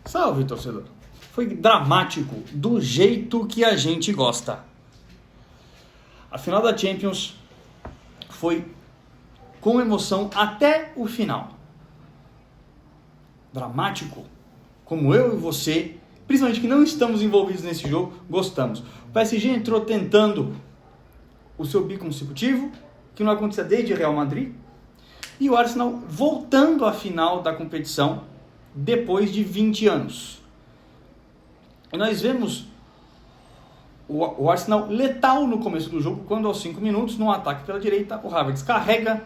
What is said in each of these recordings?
Salve, torcedor! Foi dramático, do jeito que a gente gosta. A final da Champions foi com emoção até o final. Dramático, como eu e você, principalmente que não estamos envolvidos nesse jogo, gostamos. O PSG entrou tentando o seu biconsecutivo, que não acontecia desde Real Madrid, e o Arsenal voltando à final da competição depois de 20 anos. E nós vemos o Arsenal letal no começo do jogo, quando aos 5 minutos, no ataque pela direita, o Havertz carrega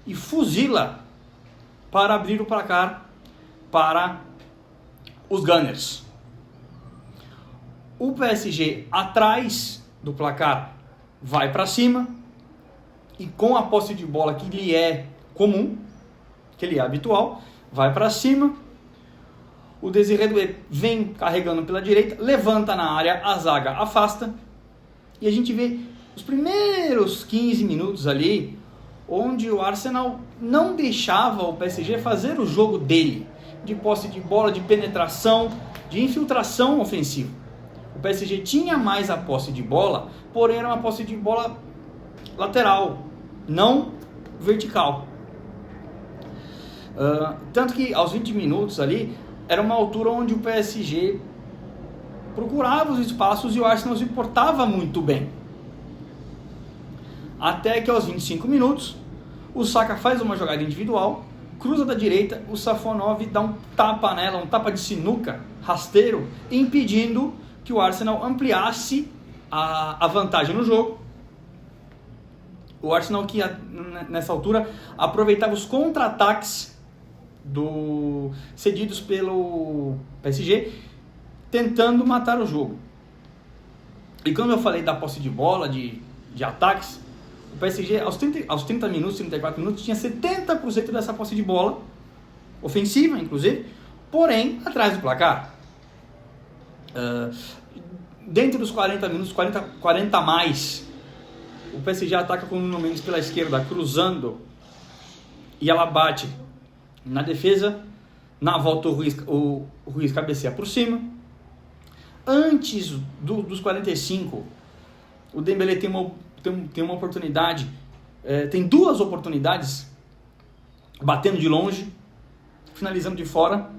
e fuzila para abrir o placar para os Gunners. O PSG atrás do placar vai para cima e com a posse de bola que lhe é comum, que lhe é habitual, vai para cima. O Désiré Doué vem carregando pela direita, levanta na área, a zaga afasta. E a gente vê os primeiros 15 minutos ali, onde o Arsenal não deixava o PSG fazer o jogo dele, de posse de bola, de penetração, de infiltração ofensiva. O PSG tinha mais a posse de bola, porém era uma posse de bola lateral, não vertical. Tanto que aos 20 minutos ali, era uma altura onde o PSG procurava os espaços e o Arsenal se portava muito bem. Até que aos 25 minutos, o Saka faz uma jogada individual, cruza da direita, o Safonov dá um tapa nela, um tapa de sinuca, rasteiro, impedindo que o Arsenal ampliasse a vantagem no jogo. O Arsenal que nessa altura aproveitava os contra-ataques cedidos pelo PSG, tentando matar o jogo. E quando eu falei da posse de bola, de ataques, o PSG aos 30 minutos, 34 minutos, tinha 70% dessa posse de bola, ofensiva inclusive, porém atrás do placar. Dentro dos 40 minutos, 40 a mais, o PSG ataca com o Nuno Mendes pela esquerda, cruzando, e ela bate na defesa. Na volta o Ruiz cabeceia por cima. Antes dos 45, o Dembélé tem uma oportunidade, tem duas oportunidades, batendo de longe, finalizando de fora.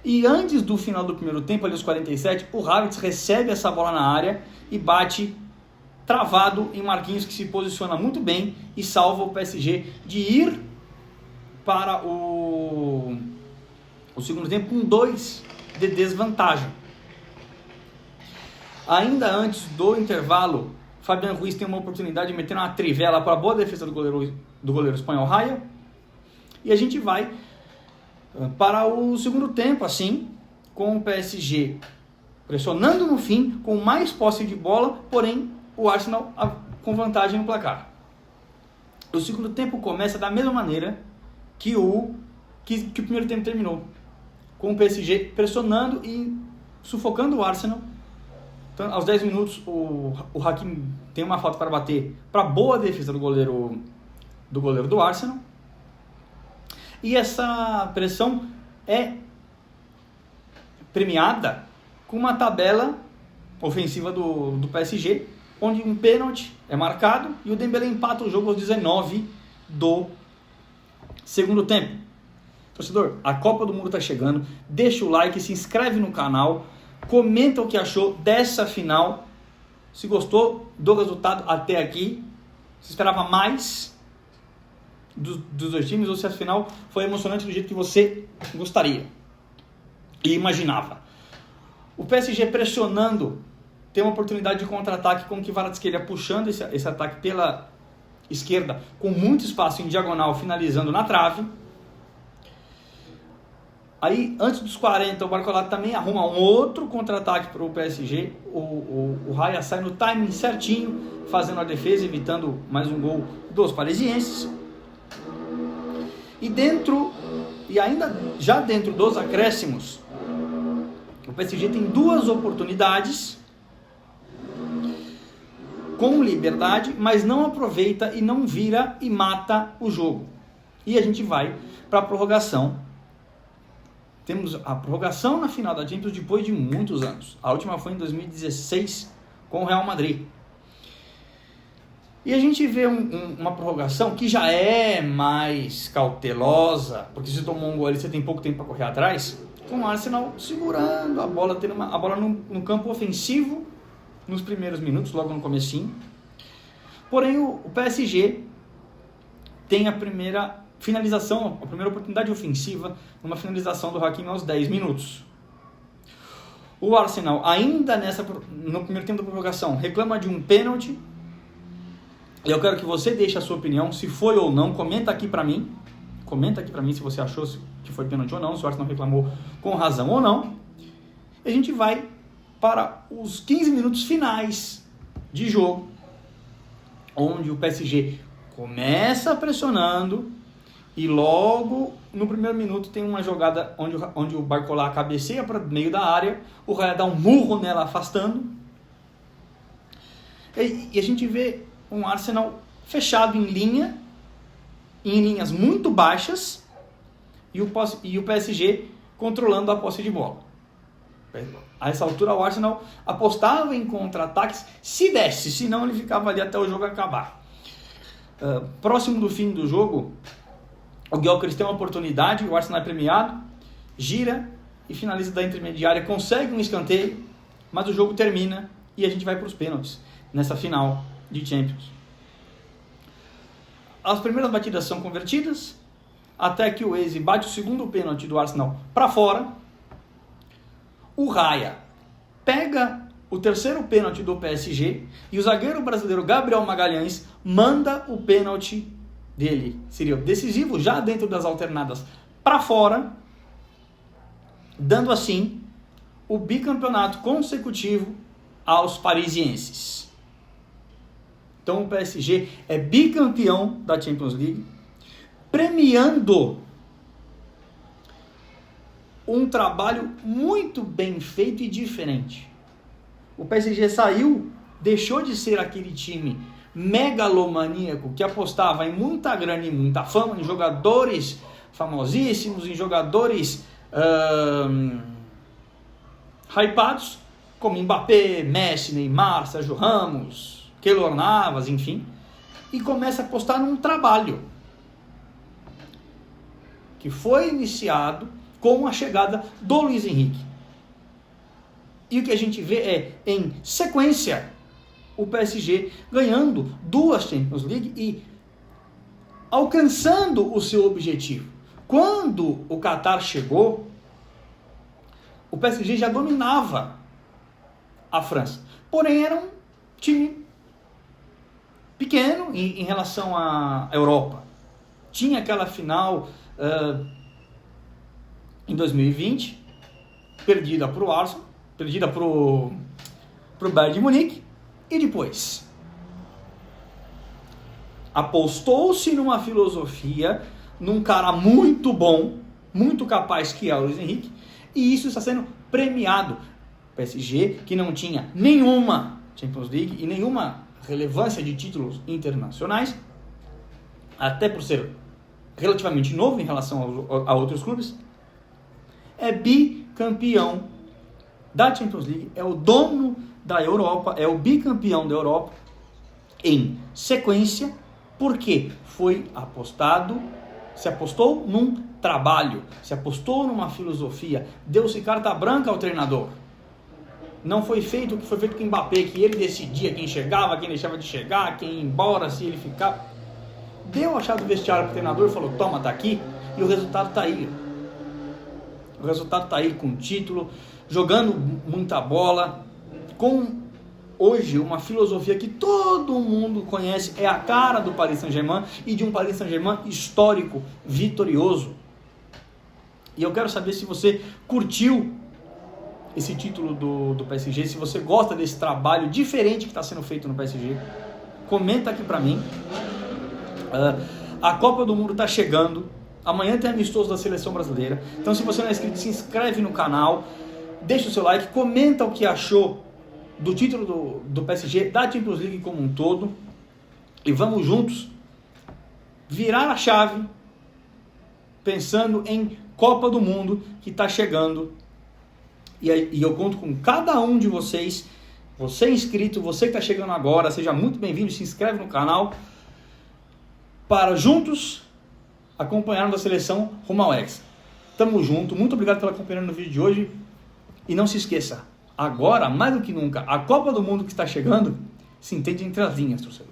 E antes do final do primeiro tempo, ali aos 47, o Havertz recebe essa bola na área e bate travado em Marquinhos, que se posiciona muito bem e salva o PSG de ir para o segundo tempo com 2 de desvantagem. Ainda antes do intervalo, Fabián Ruiz tem uma oportunidade de meter uma trivela para a boa defesa do goleiro espanhol Raya. E a gente vai para o segundo tempo, assim, com o PSG pressionando no fim, com mais posse de bola, porém o Arsenal com vantagem no placar. O segundo tempo começa da mesma maneira que o primeiro tempo terminou, com o PSG pressionando e sufocando o Arsenal. Então, aos 10 minutos, o Hakimi tem uma falta para bater para a boa defesa do goleiro do Arsenal. E essa pressão é premiada com uma tabela ofensiva do PSG, onde um pênalti é marcado e o Dembélé empata o jogo aos 19 do segundo tempo. Torcedor, a Copa do Mundo está chegando, deixa o like, se inscreve no canal, comenta o que achou dessa final, se gostou do resultado até aqui, se esperava mais dos dois times, ou se a final foi emocionante do jeito que você gostaria e imaginava. O PSG pressionando, tem uma oportunidade de contra-ataque com o Kvaratskhelia puxando esse ataque pela esquerda, com muito espaço em diagonal, finalizando na trave. Aí, antes dos 40, o Barcola também arruma um outro contra-ataque para o PSG. O Raya sai no timing certinho, fazendo a defesa, evitando mais um gol dos parisienses. E ainda já dentro dos acréscimos, o PSG tem duas oportunidades com liberdade, mas não aproveita e não vira e mata o jogo. E a gente vai para a prorrogação temos a prorrogação na final da Champions depois de muitos anos. A última foi em 2016 com o Real Madrid. E a gente vê uma prorrogação que já é mais cautelosa, porque se tomou um gol ali, você tem pouco tempo para correr atrás, com o Arsenal segurando a bola, tendo a bola no campo ofensivo nos primeiros minutos, logo no comecinho. Porém, o PSG tem a primeira finalização, a primeira oportunidade ofensiva, numa finalização do Hakimi aos 10 minutos. O Arsenal, ainda no primeiro tempo da prorrogação, reclama de um pênalti. Eu quero que você deixe a sua opinião, se foi ou não, comenta aqui pra mim se você achou que foi pênalti ou não, se o Arsenal reclamou com razão ou não. E a gente vai para os 15 minutos finais de jogo, onde o PSG começa pressionando e logo no primeiro minuto tem uma jogada onde o Barcola cabeceia para o meio da área, o Raya dá um murro nela afastando, e a gente vê um Arsenal fechado em linhas muito baixas, e o PSG controlando a posse de bola. A essa altura o Arsenal apostava em contra-ataques se desse, senão ele ficava ali até o jogo acabar. Próximo do fim do jogo, o Gyökeres tem uma oportunidade, o Arsenal é premiado, gira e finaliza da intermediária, consegue um escanteio, mas o jogo termina e a gente vai para os pênaltis nessa final de Champions. As primeiras batidas são convertidas, até que o Eze bate o segundo pênalti do Arsenal para fora. O Raya pega o terceiro pênalti do PSG e o zagueiro brasileiro Gabriel Magalhães manda o pênalti dele, seria decisivo já dentro das alternadas, para fora, dando assim o bicampeonato consecutivo aos parisienses. Então o PSG é bicampeão da Champions League, premiando um trabalho muito bem feito e diferente. O PSG deixou de ser aquele time megalomaníaco que apostava em muita grana e muita fama, em jogadores famosíssimos, em jogadores hypados, como Mbappé, Messi, Neymar, Sérgio Ramos, Keylor Navas, enfim, e começa a apostar num trabalho que foi iniciado com a chegada do Luiz Henrique. E o que a gente vê é, em sequência, o PSG ganhando 2 Champions League e alcançando o seu objetivo. Quando o Qatar chegou, o PSG já dominava a França. Porém, era um time pequeno em relação à Europa. Tinha aquela final em 2020, perdida para o Arsenal, perdida para o Bayern de Munique, e depois apostou-se numa filosofia, num cara muito bom, muito capaz, que é o Luiz Henrique, e isso está sendo premiado. O PSG, que não tinha nenhuma Champions League e nenhuma relevância de títulos internacionais, até por ser relativamente novo em relação a outros clubes, é bicampeão da Champions League, é o dono da Europa, é o bicampeão da Europa em sequência, porque se apostou num trabalho, se apostou numa filosofia, deu-se carta branca ao treinador. Não foi feito o que foi feito com o Mbappé, que ele decidia quem chegava, quem deixava de chegar, quem ia embora, se ele ficava. Deu a chave do vestiário pro treinador e falou, toma, tá aqui, e o resultado tá aí. O resultado tá aí, com título, jogando muita bola, com hoje uma filosofia que todo mundo conhece, é a cara do Paris Saint-Germain e de um Paris Saint-Germain histórico, vitorioso. E eu quero saber se você curtiu esse título do PSG, se você gosta desse trabalho diferente que está sendo feito no PSG. Comenta aqui pra mim. A Copa do Mundo está chegando. Amanhã tem amistoso da Seleção Brasileira. Então, se você não é inscrito, se inscreve no canal, deixa o seu like, comenta o que achou do título do PSG, da Champions League como um todo, e vamos juntos virar a chave pensando em Copa do Mundo que está chegando. E eu conto com cada um de vocês. Você inscrito, você que está chegando agora, seja muito bem-vindo, se inscreve no canal para juntos acompanharmos a seleção rumo ao Hexa. Tamo junto, muito obrigado pela companhia no vídeo de hoje. E não se esqueça, agora, mais do que nunca, a Copa do Mundo que está chegando se entende entre as linhas, torcedor.